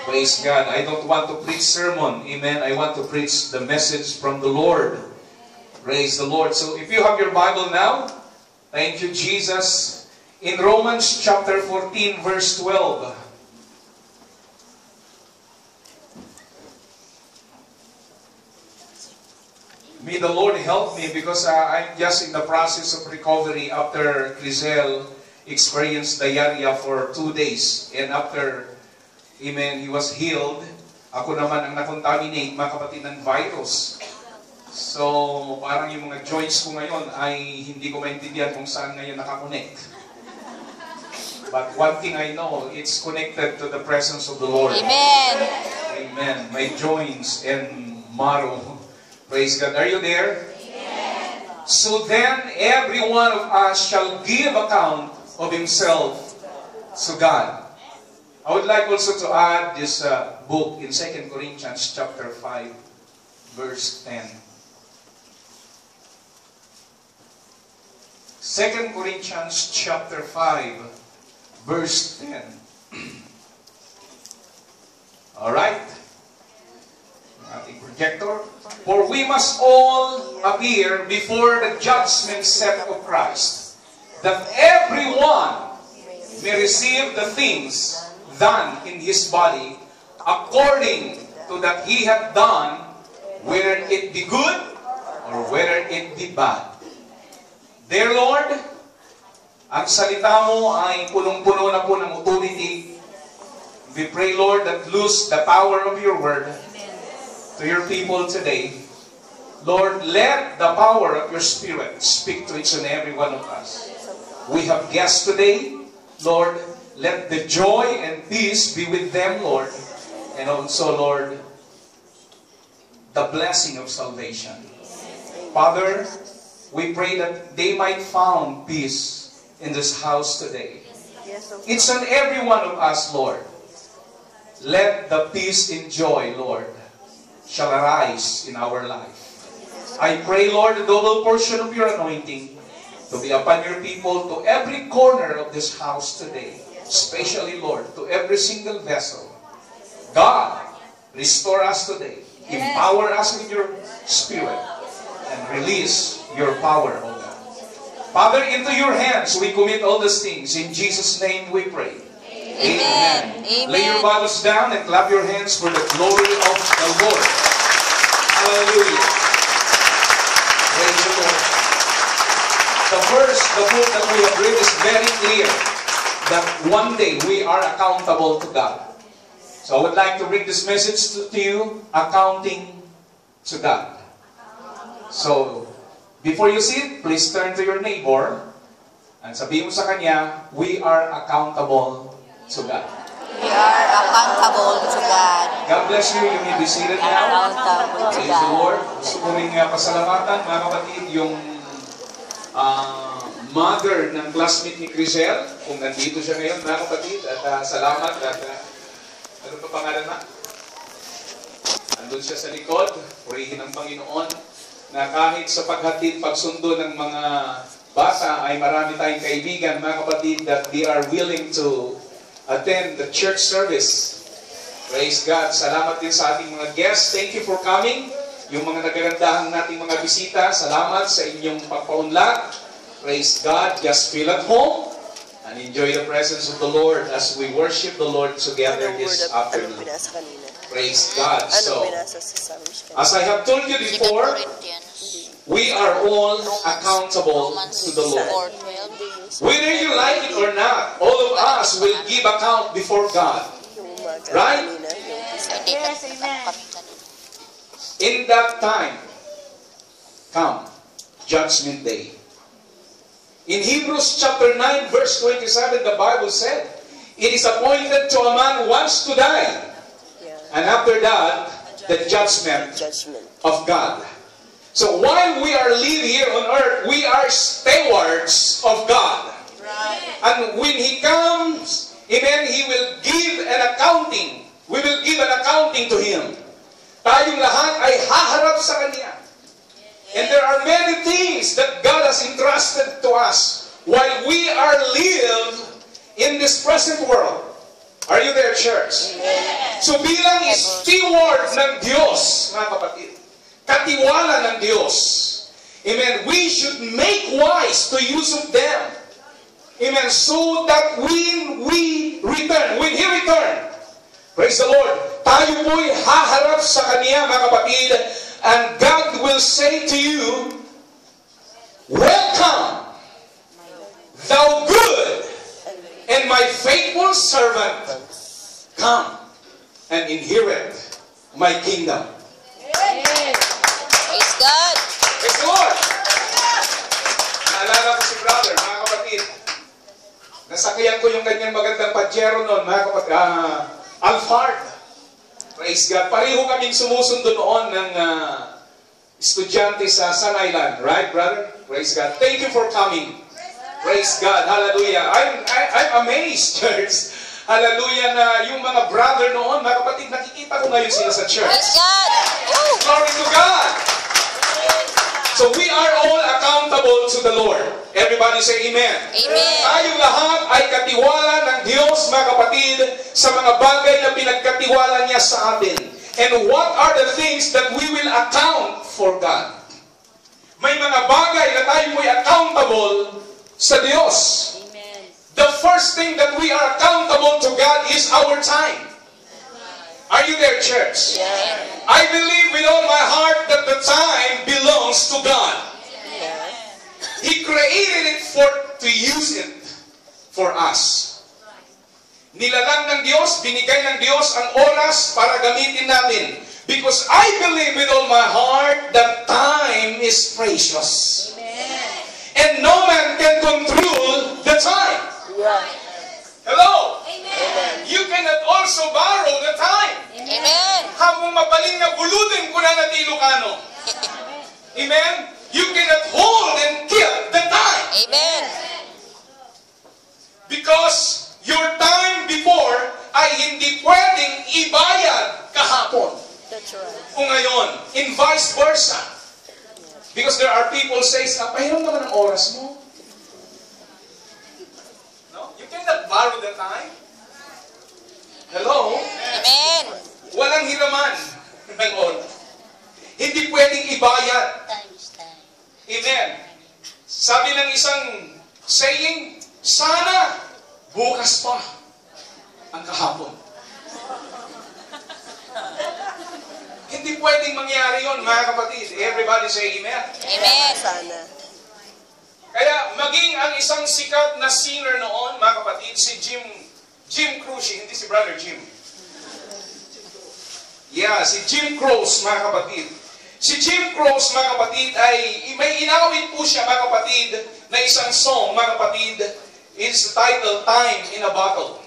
Praise God. I don't want to preach sermon. Amen. I want to preach the message from the Lord. Praise the Lord. So if you have your Bible now, thank you, Jesus. In Romans chapter 14, verse 12. May the Lord help me because I'm just in the process of recovery after Crisel experienced diarrhea for 2 days. And after, amen, he was healed. Ako naman ang nakontaminate, mga kapatid, ng virus. So, parang yung mga joints ko ngayon ay hindi ko maintindihan kung saan ngayon nakakonect. But one thing I know, it's connected to the presence of the Lord. Amen. Amen. My joints and marrow. Praise God. Are you there? Amen. So then, every one of us shall give account of himself to God. I would like also to add this book in 2 Corinthians chapter 5, verse 10. 2 Corinthians chapter 5, verse 10. All right? Ating projector. For we must all appear before the judgment seat of Christ, that everyone may receive the things done in his body according to that he hath done, whether it be good or whether it be bad. Dear Lord, ang salita mo ay punong-puno na po ng authority. We pray, Lord, that lose the power of your word to your people today. Lord, let the power of your Spirit speak to each and every one of us. We have guests today. Lord, let the joy and peace be with them, Lord. And also, Lord, the blessing of salvation. Father, we pray that they might find peace in this house today. Each and every one of us, Lord, let the peace and joy, Lord, shall arise in our life. I pray, Lord, the double portion of your anointing to be upon your people to every corner of this house today. Especially, Lord, to every single vessel. God, restore us today. Empower us with your Spirit. And release your power, O God. Father, into your hands we commit all these things. In Jesus' name we pray. Amen. Amen. Lay your Bibles down and clap your hands for the glory of the Lord. Hallelujah. Praise the Lord. The book that we have read is very clear that one day we are accountable to God. So I would like to bring this message to you, accounting to God. So, before you sit, please turn to your neighbor and sabihin mo sa kanya, we are accountable to God. We are accountable to God. God bless you. You may be seated now. Accountable to Praise the God. Lord. Gusto ko rin pasalamatan, mga kapatid, yung mother ng classmate ni Crisel, kung nandito siya ngayon, mga kapatid, at salamat. At ano pa pangalan na? Andun siya sa likod, purihin ng Panginoon, na kahit sa paghatid, pagsundo ng mga bata, ay marami tayong kaibigan, mga kapatid, that they are willing to attend the church service. Praise God. Salamat din sa ating mga guests. Thank you for coming. Yung mga nagagandahan nating mga bisita, salamat sa inyong pagpaunlak. Praise God. Just feel at home and enjoy the presence of the Lord as we worship the Lord together this afternoon. Praise God. So, as I have told you before, we are all accountable to the Lord. Whether you like it or not, all of us will give account before God. Right? Yes, amen. In that time, come Judgment Day. In Hebrews chapter 9, verse 27, the Bible said, it is appointed to a man once to die, and after that, the judgment of God. So while we are living here on earth, we are stewards of God. Right. And when He comes, amen, He will give an accounting. We will give an accounting to Him. Tayong lahat ay haharap sa Kanya. And there are many things that God has entrusted to us while we are live in this present world. Are you there, church? So bilang steward ng Diyos, mga kapatid, katiwala ng Diyos, amen, we should make wise to use of them. Amen, so that when He return, praise the Lord, tayo po'y haharap sa Kanya, mga kapatid, and God will say to you, "Welcome, thou good and my faithful servant, come and inherit my kingdom." Praise God. Praise the Lord! Naalala ko si brother, mga kapatid. Nasakyan ko yung kanyang magandang Pajero noon, mga kapatid. Alphard. Praise God. Pareho kaming sumusundo noon ng estudyante sa San Island. Right, brother? Praise God. Thank you for coming. Praise God. Hallelujah. I'm amazed, church. Hallelujah na yung mga brother noon, mga kapatid, nakikita ko ngayon sila sa church. Praise God. Glory to God. So we are all accountable to the Lord. Everybody say amen. Amen. Tayong lahat ay katiwala ng Diyos, mga kapatid, sa mga bagay na pinagkatiwala niya sa atin. And what are the things that we will account for God? May mga bagay na tayo mo'y accountable sa Diyos. Amen. The first thing that we are accountable to God is our time. Are you there, church? Yeah. I believe with all my heart that the time belongs to God. He created it to use it for us. Nilalang ng Diyos, binigay ng Diyos ang oras para gamitin natin. Because I believe with all my heart that time is precious. And no man can control the time. Hello? You cannot also borrow the time. Amen. Hamong mabaling na bulutin ko na natilukano. Amen? You cannot hold and keep the time. Amen. Because your time before ay hindi pwedeng ibayad kahapon. That's right. O ngayon, in vice versa. Because there are people says, pahiram naman ang oras mo. No? You cannot borrow the time. Hello? Amen. Walang hiraman ng oras. Hindi pwedeng ibayad. Time is time. Amen. Sabi ng isang saying, sana bukas pa ang kahapon. Hindi pwedeng mangyari yon, mga kapatid. Everybody say amen. Amen. Sana. Kaya maging ang isang sikat na singer noon, mga kapatid, si Jim Croce, hindi si Brother Jim. Yeah, si Jim Croce, mga kapatid. Si Jim Croce, mga kapatid, ay may inawit po siya, mga kapatid, na isang song, mga kapatid. It's titled Time in a Bottle.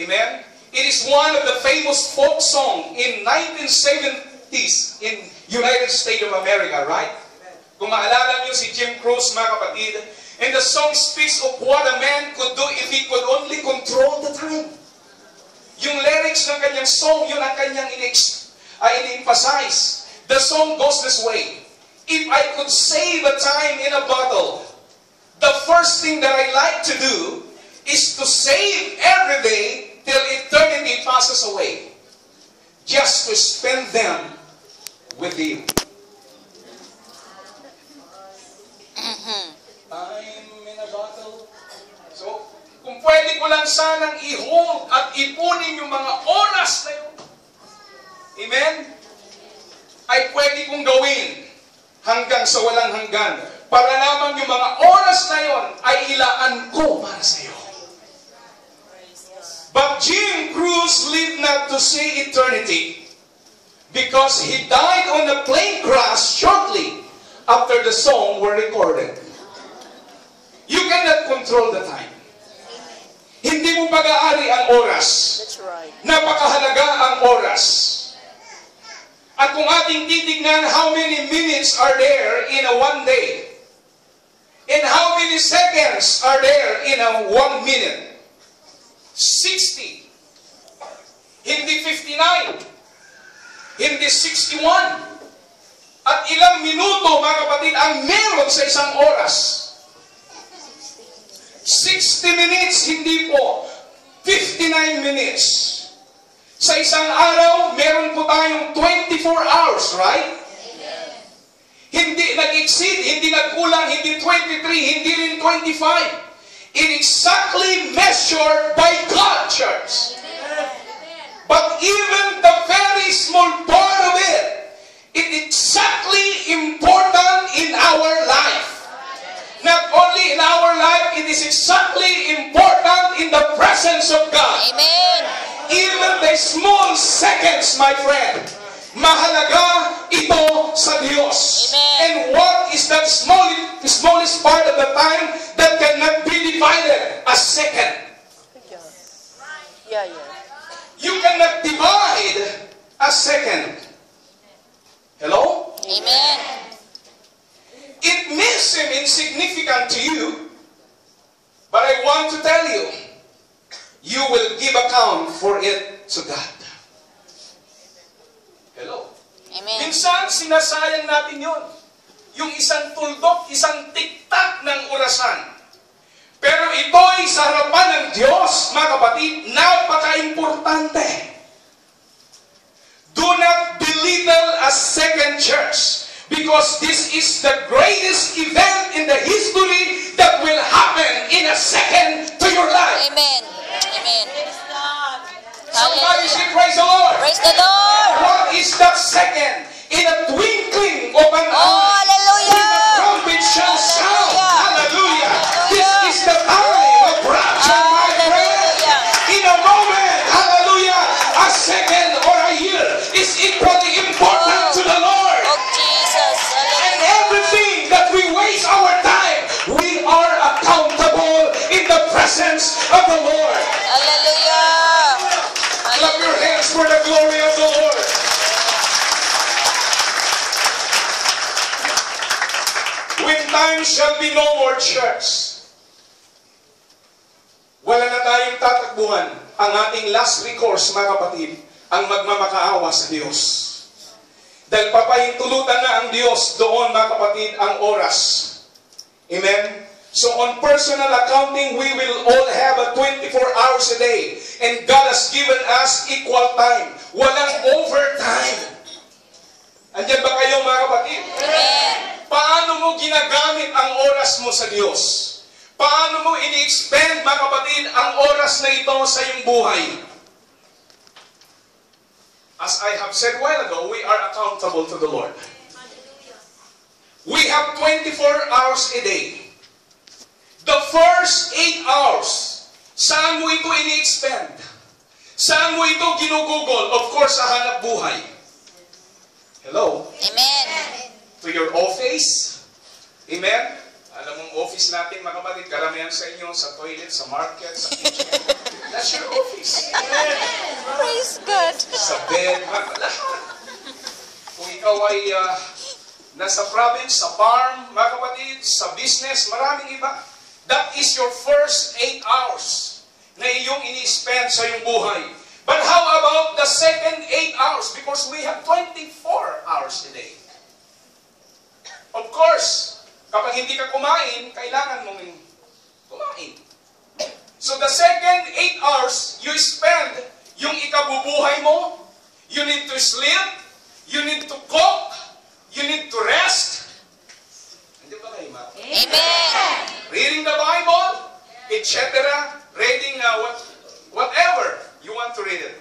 Amen? It is one of the famous folk song in 1970s in United States of America, right? Kung maalala niyo si Jim Croce, mga kapatid, and the song speaks of what a man could do if he could only control the time. Yung lyrics ng kanyang song, yun ang kanyang in-emphasize. The song goes this way: if I could save a time in a bottle, the first thing that I like to do is to save every day till eternity passes away, just to spend them with you. Time in a bottle. So, kung pwede ko lang sanang i-hold at ipunin yung mga oras na yun, amen, ay pwede kong gawin hanggang sa walang hanggan. Para lamang yung mga oras na yon ay ilaan ko para sa iyo. But Jim Croce lived not to see eternity because he died on a plane crash shortly after the song were recorded. You cannot control the time. Hindi mo pag-aari ang oras. That's right. Napakahalaga ang oras. At kung ating titignan how many minutes are there in a one day, and how many seconds are there in a 1 minute? 60. Hindi 59. Hindi 61. At ilang minuto, mga kapatid, ang meron sa isang oras? 60 minutes, hindi po. 50 59 minutes. Sa isang araw, meron po tayong 24 hours, right? Hindi nag-exceed, hindi nagkulang, hindi 23, hindi rin 25. It exactly measured by God, church. But even the very small part of it, it exactly important in our life. Not only in our life, it is exactly important in the presence of God. Amen. Even the small seconds, my friend, mahalaga ito sa Diyos. Amen. And what is that smallest part of the time that cannot be divided? A second. Yeah. You cannot divide a second. Hello? Amen. It may seem insignificant to you, but I want to tell you, you will give account for it to God. Hello? Amen. Minsan, sinasayang natin yun. Yung isang tuldok, isang tiktak ng orasan. Pero ito'y sa harapan ng Diyos, mga kapatid, napaka-importante. Do not belittle a second church, because this is the greatest event in the history that will happen in a second to your life. Amen. Amen. Somebody say, praise the Lord. Praise the Lord. What is that second? In a twinkling of an Oh, eye, hallelujah. the trumpet shall sound. Hallelujah. This is the time of rapture, my friend. Hallelujah. In a moment, hallelujah, a second or a year is equally important to the Lord. Oh, Jesus. And Hallelujah. everything that we waste our time, we are accountable in the presence of the Lord. Hallelujah. Clap your hands for the glory of the Lord. When time shall be no more, church, wala na tayong tatakbuhan. Ang ating last recourse, mga kapatid, ang magmamakaawa sa Diyos. Dahil papahintulutan na ang Diyos doon, mga kapatid, ang oras. Amen? So on personal accounting, we will all have a 24 hours a day. And God has given us equal time. Walang overtime. Andiyan ba kayo, mga kapatid? Amen. Paano mo ginagamit ang oras mo sa Diyos? Paano mo ini-expend, mga kapatid, ang oras na ito sa iyong buhay? As I have said a while ago, we are accountable to the Lord. We have 24 hours a day. The first 8 hours, saan mo ito ini-expend? Saan mo ito ginugugol? Of course, sa hanap buhay. Hello? Amen. To your office. Amen? Alam mong office natin, mga kapatid, karamihan sa inyo, sa toilet, sa market, sa kitchen. That's your office. Praise God. Sa bed, lahat. Kung ikaw ay nasa province, sa farm, mga kapatid, sa business, maraming iba. That is your first 8 hours na iyong ini-spend sa iyong buhay. But how about the second 8 hours? Because we have 24 hours a day. Of course, kapag hindi ka kumain, kailangan mong kumain. So the second 8 hours, you spend yung ikabubuhay mo. You need to sleep. You need to cook. You need to rest. Hindi ba kayo, ma? Amen. Reading the Bible, etc. Reading whatever you want to read it.